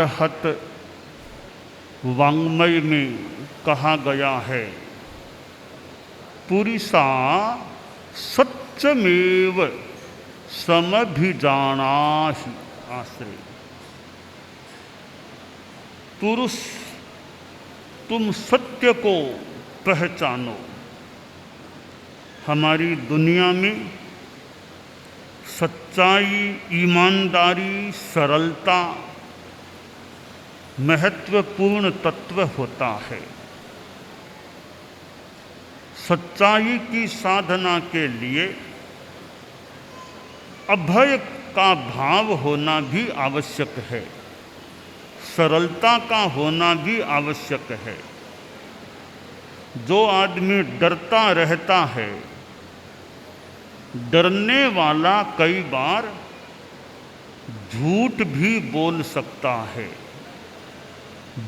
अरहत वाङ्मय में कहा गया है, पुरुषा सत्यमेव समभिजानाहि आश्रय। पुरुष तुम सत्य को पहचानो। हमारी दुनिया में सच्चाई, ईमानदारी, सरलता महत्वपूर्ण तत्व होता है। सच्चाई की साधना के लिए अभय का भाव होना भी आवश्यक है, सरलता का होना भी आवश्यक है। जो आदमी डरता रहता है, डरने वाला कई बार झूठ भी बोल सकता है।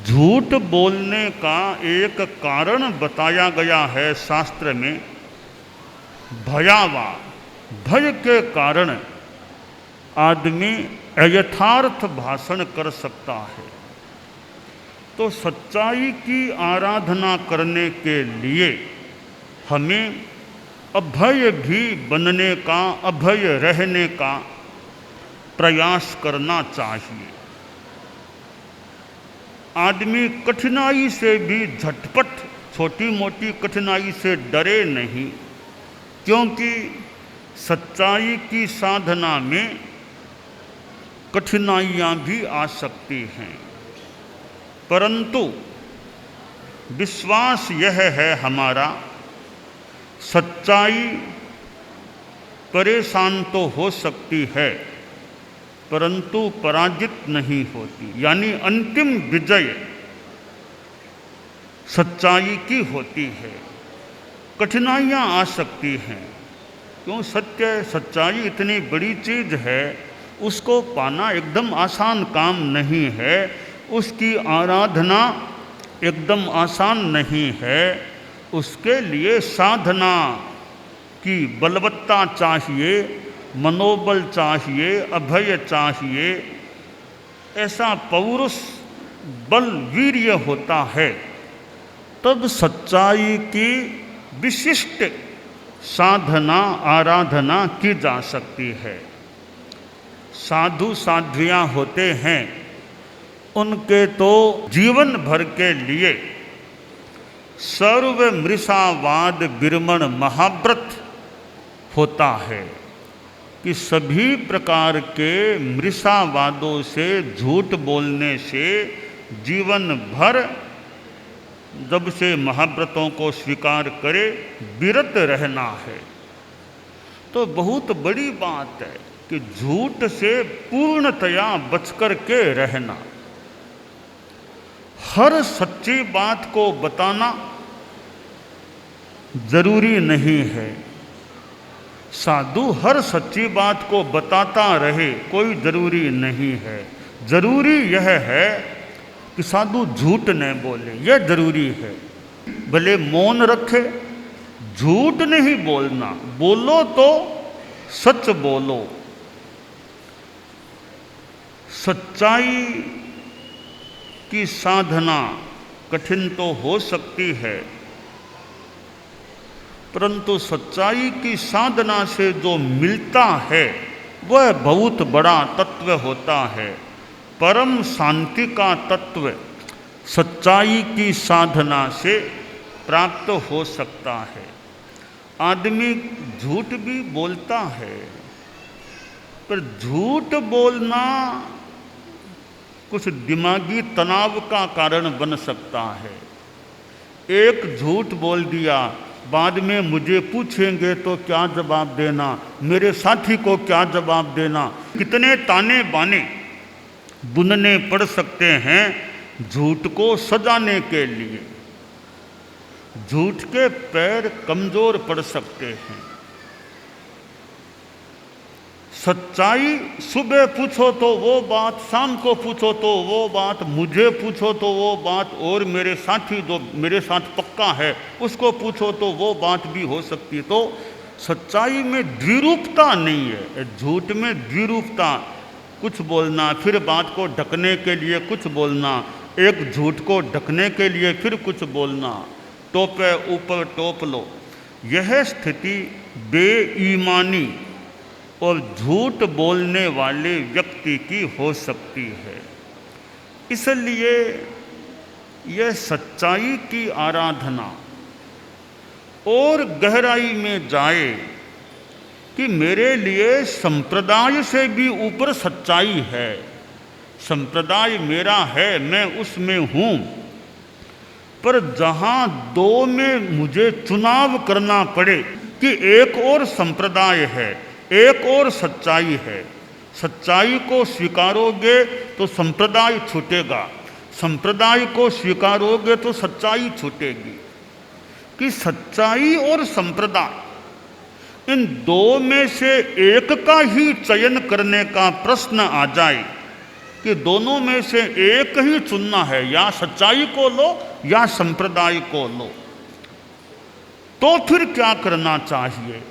झूठ बोलने का एक कारण बताया गया है शास्त्र में, भयावा। भय के कारण आदमी अयथार्थ भाषण कर सकता है। तो सच्चाई की आराधना करने के लिए हमें अभय भी बनने का, अभय रहने का प्रयास करना चाहिए। आदमी कठिनाई से भी झटपट, छोटी मोटी कठिनाई से डरे नहीं, क्योंकि सच्चाई की साधना में कठिनाइयाँ भी आ सकती हैं। परंतु विश्वास यह है हमारा, सच्चाई परेशान तो हो सकती है परंतु पराजित नहीं होती। यानी अंतिम विजय सच्चाई की होती है। कठिनाइयाँ आ सकती हैं, क्यों? सत्य, सच्चाई इतनी बड़ी चीज़ है, उसको पाना एकदम आसान काम नहीं है। उसकी आराधना एकदम आसान नहीं है। उसके लिए साधना की बलवत्ता चाहिए, मनोबल चाहिए, अभय चाहिए। ऐसा पौरुष बल, वीर्य होता है, तब सच्चाई की विशिष्ट साधना, आराधना की जा सकती है। साधु साध्वियाँ होते हैं, उनके तो जीवन भर के लिए सर्व मृषावाद विरमण महाव्रत होता है कि सभी प्रकार के मृषावादों से, झूठ बोलने से जीवन भर जब से महाव्रतों को स्वीकार करे विरत रहना है। तो बहुत बड़ी बात है कि झूठ से पूर्णतया बचकर के रहना। हर सच्ची बात को बताना जरूरी नहीं है। साधु हर सच्ची बात को बताता रहे, कोई जरूरी नहीं है। जरूरी यह है कि साधु झूठ न बोले, यह जरूरी है। भले मौन रखे, झूठ नहीं बोलना, बोलो तो सच बोलो। सच्चाई की साधना कठिन तो हो सकती है, परंतु सच्चाई की साधना से जो मिलता है वह बहुत बड़ा तत्व होता है। परम शांति का तत्व सच्चाई की साधना से प्राप्त हो सकता है। आदमी झूठ भी बोलता है, पर झूठ बोलना कुछ दिमागी तनाव का कारण बन सकता है। एक झूठ बोल दिया, बाद में मुझे पूछेंगे तो क्या जवाब देना, मेरे साथी को क्या जवाब देना, कितने ताने बाने बुनने पड़ सकते हैं झूठ को सजाने के लिए। झूठ के पैर कमजोर पड़ सकते हैं। सच्चाई सुबह पूछो तो वो बात, शाम को पूछो तो वो बात, मुझे पूछो तो वो बात, और मेरे साथी जो मेरे साथ पक्का है उसको पूछो तो वो बात भी हो सकती है। तो सच्चाई में द्विरूपता नहीं है, झूठ में द्विरूपता, कुछ बोलना, फिर बात को ढकने के लिए कुछ बोलना, एक झूठ को ढकने के लिए फिर कुछ बोलना, टोपे ऊपर टोप लो। यह स्थिति बेईमानी और झूठ बोलने वाले व्यक्ति की हो सकती है। इसलिए यह सच्चाई की आराधना और गहराई में जाए कि मेरे लिए संप्रदाय से भी ऊपर सच्चाई है, संप्रदाय मेरा है, मैं उसमें हूँ, पर जहाँ दो में मुझे चुनाव करना पड़े कि एक और संप्रदाय है, एक और सच्चाई है, सच्चाई को स्वीकारोगे तो संप्रदाय छूटेगा, संप्रदाय को स्वीकारोगे तो सच्चाई छूटेगी, कि सच्चाई और संप्रदाय इन दो में से एक का ही चयन करने का प्रश्न आ जाए कि दोनों में से एक ही चुनना है, या सच्चाई को लो या संप्रदाय को लो, तो फिर क्या करना चाहिए?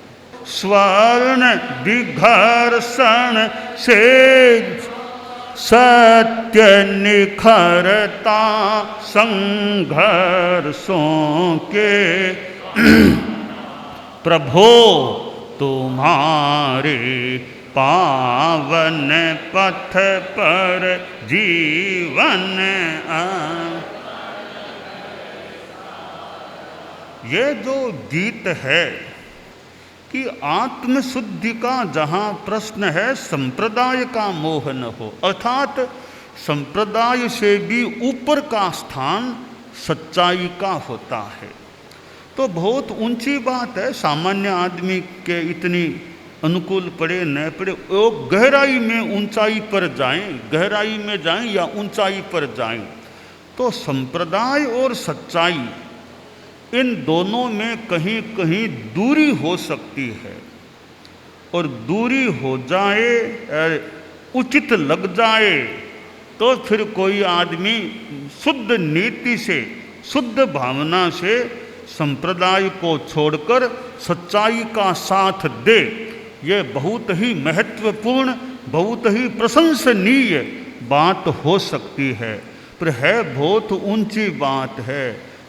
स्वर्ण विघर्षण से सत्य निखरता संघर्षों के प्रभो तुम्हारे पावन पथ पर जीवन ये जो गीत है कि आत्मशुद्धि का जहाँ प्रश्न है, संप्रदाय का मोह न हो, अर्थात संप्रदाय से भी ऊपर का स्थान सच्चाई का होता है। तो बहुत ऊंची बात है, सामान्य आदमी के इतनी अनुकूल पड़े न पड़े, वो गहराई में ऊंचाई पर जाएं, गहराई में जाएं या ऊंचाई पर जाएं, तो संप्रदाय और सच्चाई इन दोनों में कहीं कहीं दूरी हो सकती है, और दूरी हो जाए, उचित लग जाए, तो फिर कोई आदमी शुद्ध नीति से, शुद्ध भावना से संप्रदाय को छोड़कर सच्चाई का साथ दे। ये बहुत ही महत्वपूर्ण, बहुत ही प्रशंसनीय बात हो सकती है, पर है बहुत ऊंची बात है।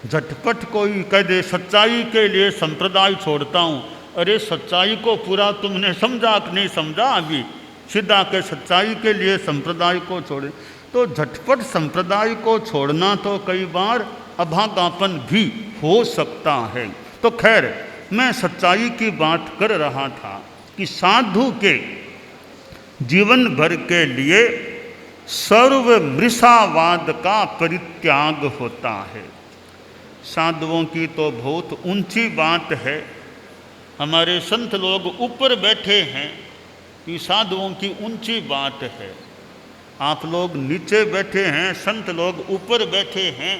झटपट कोई कह दे सच्चाई के लिए संप्रदाय छोड़ता हूँ, अरे सच्चाई को पूरा तुमने समझा कि नहीं समझा? अभी सीधा के सच्चाई के लिए संप्रदाय को छोड़े, तो झटपट संप्रदाय को छोड़ना तो कई बार अभागापन भी हो सकता है। तो खैर, मैं सच्चाई की बात कर रहा था कि साधु के जीवन भर के लिए सर्वमृषावाद का परित्याग होता है। साधुओं की तो बहुत ऊंची बात है, हमारे संत लोग ऊपर बैठे हैं कि साधुओं की ऊंची बात है। आप लोग नीचे बैठे हैं, संत लोग ऊपर बैठे हैं,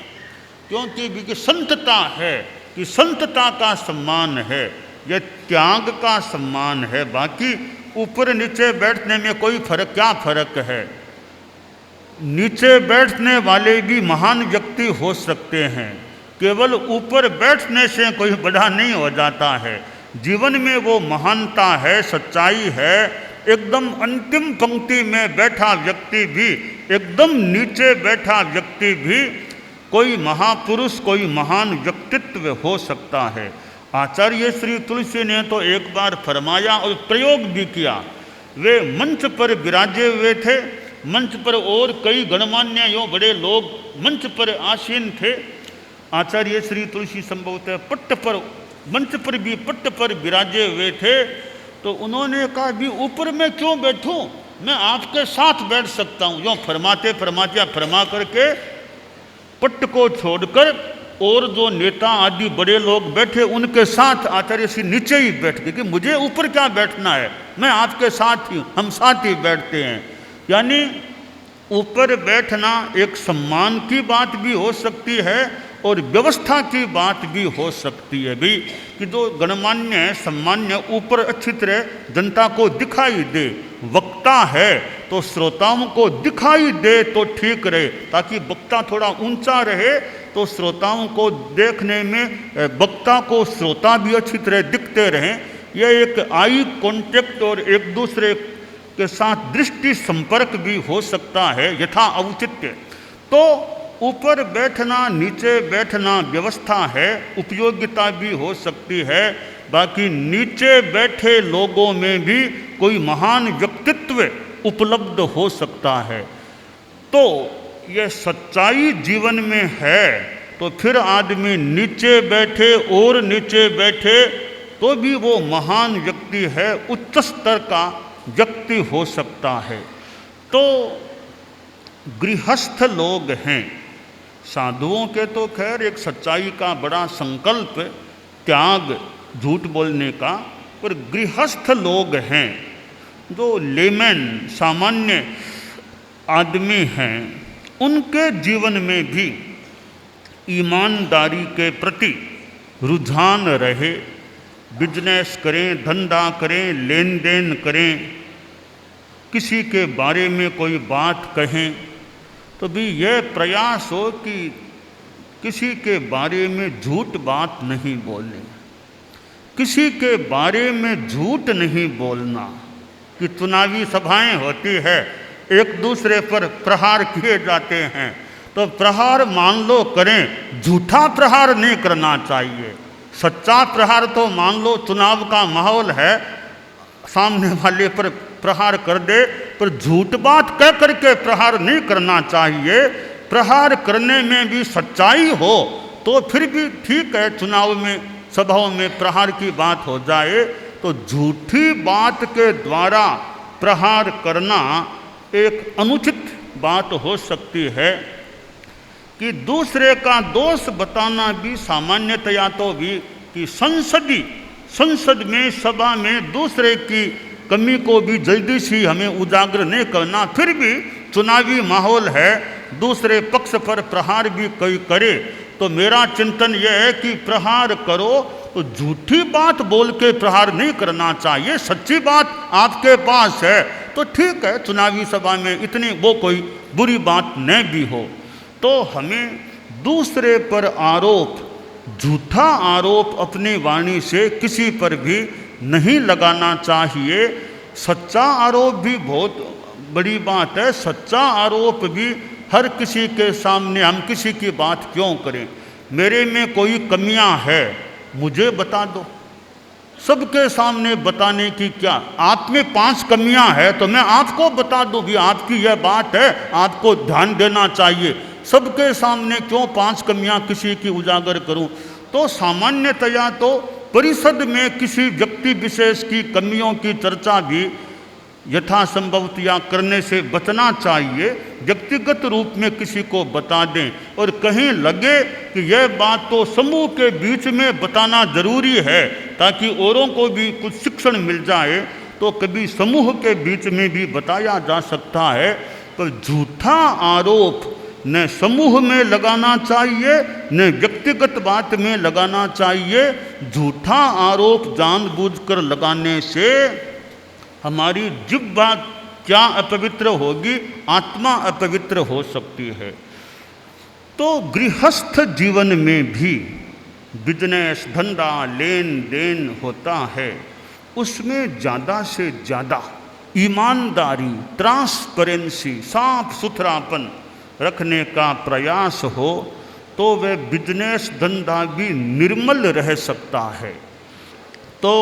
क्योंकि भी संतता है, कि संतता का सम्मान है, यह त्याग का सम्मान है। बाकी ऊपर नीचे बैठने में कोई फर्क, क्या फर्क है? नीचे बैठने वाले भी महान व्यक्ति हो सकते हैं, केवल ऊपर बैठने से कोई बड़ा नहीं हो जाता है। जीवन में वो महानता है, सच्चाई है। एकदम अंतिम पंक्ति में बैठा व्यक्ति भी, एकदम नीचे बैठा व्यक्ति भी कोई महापुरुष, कोई महान व्यक्तित्व हो सकता है। आचार्य श्री तुलसी ने तो एक बार फरमाया और प्रयोग भी किया। वे मंच पर विराजे हुए थे, मंच पर और कई गणमान्य यो बड़े लोग मंच पर आसीन थे। आचार्य श्री तुलसी संभवतः पट्ट पर, मंच पर भी पट्ट पर विराजे हुए थे। तो उन्होंने कहा भी ऊपर मैं क्यों बैठूं, मैं आपके साथ बैठ सकता हूँ। यो फरमाते फरमाते फरमा करके पट्ट को छोड़कर और जो नेता आदि बड़े लोग बैठे उनके साथ आचार्य श्री नीचे ही बैठ गए कि मुझे ऊपर क्या बैठना है, मैं आपके साथ ही, हम साथ ही बैठते हैं। यानी ऊपर बैठना एक सम्मान की बात भी हो सकती है और व्यवस्था की बात भी हो सकती है भी, कि जो गणमान्य सम्मान्य ऊपर अच्छी तरह जनता को दिखाई दे। वक्ता है तो श्रोताओं को दिखाई दे तो ठीक रहे, ताकि वक्ता थोड़ा ऊंचा रहे तो श्रोताओं को देखने में वक्ता को श्रोता भी अच्छी तरह दिखते रहें। यह एक आई कांटेक्ट और एक दूसरे के साथ दृष्टि संपर्क भी हो सकता है यथा औचित्य। तो ऊपर बैठना नीचे बैठना व्यवस्था है, उपयोगिता भी हो सकती है। बाकी नीचे बैठे लोगों में भी कोई महान व्यक्तित्व उपलब्ध हो सकता है। तो यह सच्चाई जीवन में है तो फिर आदमी नीचे बैठे और नीचे बैठे तो भी वो महान व्यक्ति है, उच्च स्तर का व्यक्ति हो सकता है। तो गृहस्थ लोग हैं, साधुओं के तो खैर एक सच्चाई का बड़ा संकल्प, त्याग, झूठ बोलने का, पर गृहस्थ लोग हैं जो लेमैन सामान्य आदमी हैं, उनके जीवन में भी ईमानदारी के प्रति रुझान रहे। बिजनेस करें, धंधा करें, लेन देन करें, किसी के बारे में कोई बात कहें तो भी यह प्रयास हो कि किसी के बारे में झूठ बात नहीं बोलनी, किसी के बारे में झूठ नहीं बोलना। कि चुनावी सभाएं होती है, एक दूसरे पर प्रहार किए जाते हैं, तो प्रहार मान लो करें, झूठा प्रहार नहीं करना चाहिए। सच्चा प्रहार तो मान लो चुनाव का माहौल है, सामने वाले पर प्रहार कर दे, पर झूठ बात कह करके प्रहार नहीं करना चाहिए। प्रहार करने में भी सच्चाई हो तो फिर भी ठीक है, चुनाव में सभाओं में प्रहार की बात हो जाए तो झूठी बात के द्वारा प्रहार करना एक अनुचित बात हो सकती है। कि दूसरे का दोष बताना भी सामान्यतया तो भी कि संसद में सभा में दूसरे की कमी को भी जल्दी से हमें उजागर नहीं करना। फिर भी चुनावी माहौल है, दूसरे पक्ष पर प्रहार भी कोई करे तो मेरा चिंतन यह है कि प्रहार करो तो झूठी बात बोल के प्रहार नहीं करना चाहिए। सच्ची बात आपके पास है तो ठीक है, चुनावी सभा में इतनी वो कोई बुरी बात न भी हो। तो हमें दूसरे पर आरोप, झूठा आरोप अपनी वाणी से किसी पर भी नहीं लगाना चाहिए। सच्चा आरोप भी बहुत बड़ी बात है, सच्चा आरोप भी हर किसी के सामने हम किसी की बात क्यों करें। मेरे में कोई कमियां है मुझे बता दो, सबके सामने बताने की क्या। आप में 5 कमियां है तो मैं आपको बता दूं भी आपकी यह बात है, आपको ध्यान देना चाहिए। सबके सामने क्यों 5 कमियां किसी की उजागर करूं। तो सामान्यतया तो परिषद में किसी व्यक्ति विशेष की कमियों की चर्चा भी यथासंभवतया करने से बचना चाहिए। व्यक्तिगत रूप में किसी को बता दें और कहीं लगे कि यह बात तो समूह के बीच में बताना जरूरी है ताकि औरों को भी कुछ शिक्षण मिल जाए, तो कभी समूह के बीच में भी बताया जा सकता है। पर झूठा आरोप न समूह में लगाना चाहिए न व्यक्तिगत बात में लगाना चाहिए। झूठा आरोप जानबूझकर लगाने से हमारी जिह्वा क्या अपवित्र होगी, आत्मा अपवित्र हो सकती है। तो गृहस्थ जीवन में भी बिजनेस, धंधा, लेन देन होता है, उसमें ज़्यादा से ज़्यादा ईमानदारी, ट्रांसपेरेंसी, साफ सुथरापन रखने का प्रयास हो तो वह बिजनेस धंधा भी निर्मल रह सकता है। तो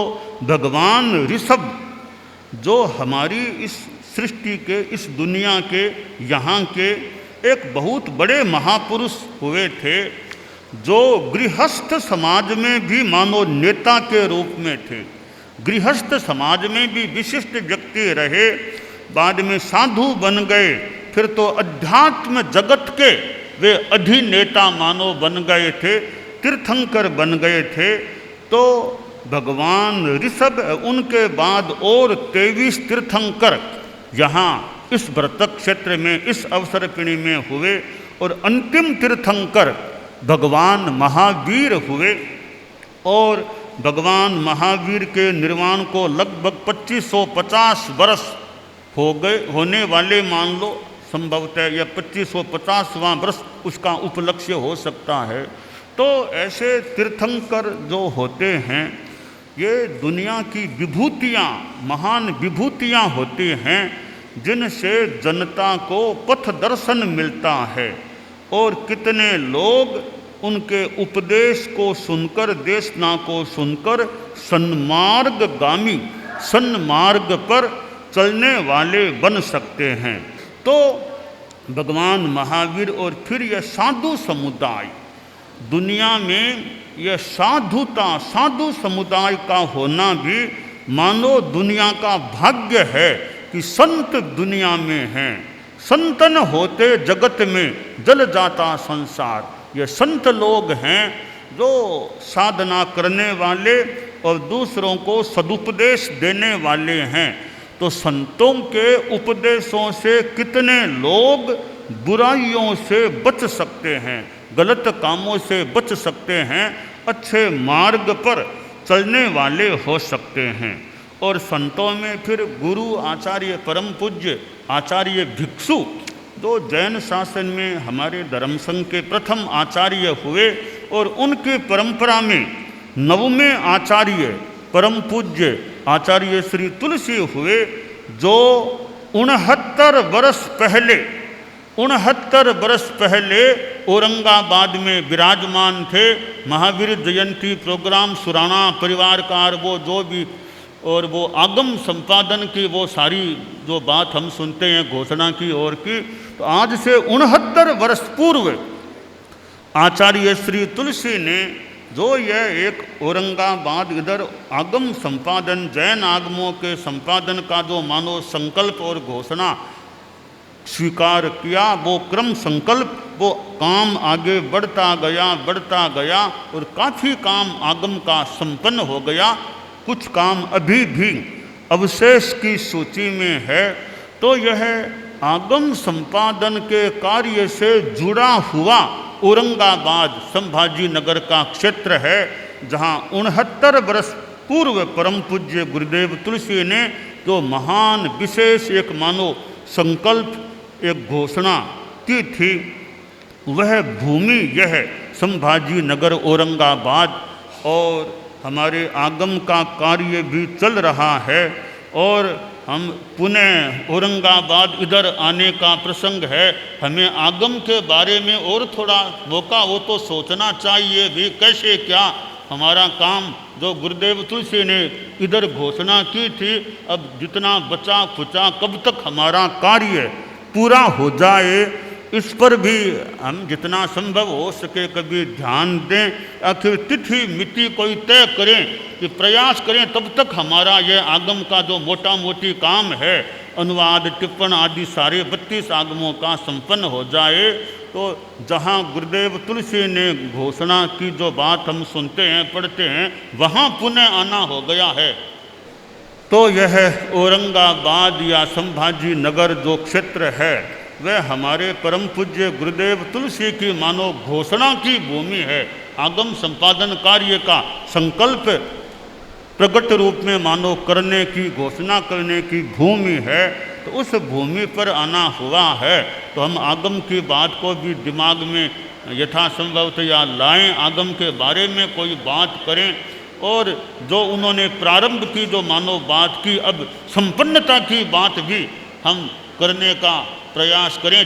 भगवान ऋषभ जो हमारी इस सृष्टि के, इस दुनिया के, यहाँ के एक बहुत बड़े महापुरुष हुए थे, जो गृहस्थ समाज में भी मानो नेता के रूप में थे, गृहस्थ समाज में भी विशिष्ट व्यक्ति रहे, बाद में साधु बन गए, फिर तो अध्यात्म जगत के वे अधिनेता मानो बन गए थे, तीर्थंकर बन गए थे। तो भगवान ऋषभ, उनके बाद और 23 तीर्थंकर यहाँ इस व्रतक क्षेत्र में, इस अवसरपिणी में हुए और अंतिम तीर्थंकर भगवान महावीर हुए। और भगवान महावीर के निर्वाण को लगभग 2550 वर्ष हो गए, होने वाले मान लो, संभवतः यह 2550वां वर्ष उसका उपलक्ष्य हो सकता है। तो ऐसे तीर्थंकर जो होते हैं ये दुनिया की विभूतियाँ, महान विभूतियाँ होती हैं जिनसे जनता को पथ दर्शन मिलता है। और कितने लोग उनके उपदेश को सुनकर, देशना को सुनकर सन्मार्गगामी, सन्मार्ग पर चलने वाले बन सकते हैं। तो भगवान महावीर और फिर यह साधु समुदाय, दुनिया में यह साधुता, साधु समुदाय का होना भी मानो दुनिया का भाग्य है कि संत दुनिया में हैं। संतन होते जगत में जल जाता संसार। ये संत लोग हैं जो साधना करने वाले और दूसरों को सदुपदेश देने वाले हैं। तो संतों के उपदेशों से कितने लोग बुराइयों से बच सकते हैं, गलत कामों से बच सकते हैं, अच्छे मार्ग पर चलने वाले हो सकते हैं। और संतों में फिर गुरु, आचार्य, परम पूज्य आचार्य भिक्षु, जो जैन शासन में हमारे धर्म संघ के प्रथम आचार्य हुए, और उनकी परंपरा में नवमें आचार्य परम पूज्य आचार्य श्री तुलसी हुए, जो 69 वर्ष पहले औरंगाबाद में विराजमान थे। महावीर जयंती प्रोग्राम सुराणा परिवार का, वो जो भी, और वो आगम संपादन की वो सारी जो बात हम सुनते हैं घोषणा की और की, तो आज से 69 वर्ष पूर्व आचार्य श्री तुलसी ने जो यह एक औरंगाबाद इधर आगम संपादन, जैन आगमों के संपादन का जो मानो संकल्प और घोषणा स्वीकार किया, वो क्रम संकल्प, वो काम आगे बढ़ता गया और काफ़ी काम आगम का संपन्न हो गया। कुछ काम अभी भी अवशेष की सूची में है। तो यह आगम संपादन के कार्य से जुड़ा हुआ औरंगाबाद संभाजी नगर का क्षेत्र है, जहाँ 69 वर्ष पूर्व परम पूज्य गुरुदेव तुलसी ने जो महान विशेष एक मानो संकल्प, एक घोषणा की थी, वह भूमि यह संभाजी नगर औरंगाबाद। और हमारे आगम का कार्य भी चल रहा है, और हम पुनः औरंगाबाद इधर आने का प्रसंग है। हमें आगम के बारे में और थोड़ा मौका हो तो सोचना चाहिए भी, कैसे क्या हमारा काम जो गुरुदेव तुलसी ने इधर घोषणा की थी, अब जितना बचा खुचा कब तक हमारा कार्य पूरा हो जाए, इस पर भी हम जितना संभव हो सके कभी ध्यान दें। आखिर तिथि मिति कोई तय करें कि प्रयास करें, तब तक हमारा यह आगम का जो मोटा मोटी काम है, अनुवाद, टिप्पण आदि सारे 32 आगमों का संपन्न हो जाए। तो जहाँ गुरुदेव तुलसी ने घोषणा की जो बात हम सुनते हैं, पढ़ते हैं, वहाँ पुनः आना हो गया है। तो यह औरंगाबाद या संभाजी नगर जो क्षेत्र है, वह हमारे परम पूज्य गुरुदेव तुलसी की मानो घोषणा की भूमि है। आगम संपादन कार्य का संकल्प प्रकट रूप में मानो करने की, घोषणा करने की भूमि है। तो उस भूमि पर आना हुआ है, तो हम आगम की बात को भी दिमाग में यथासंभवतया लाएं, आगम के बारे में कोई बात करें, और जो उन्होंने प्रारंभ की जो मानो बात की, अब संपन्नता की बात भी हम करने का प्रयास करें।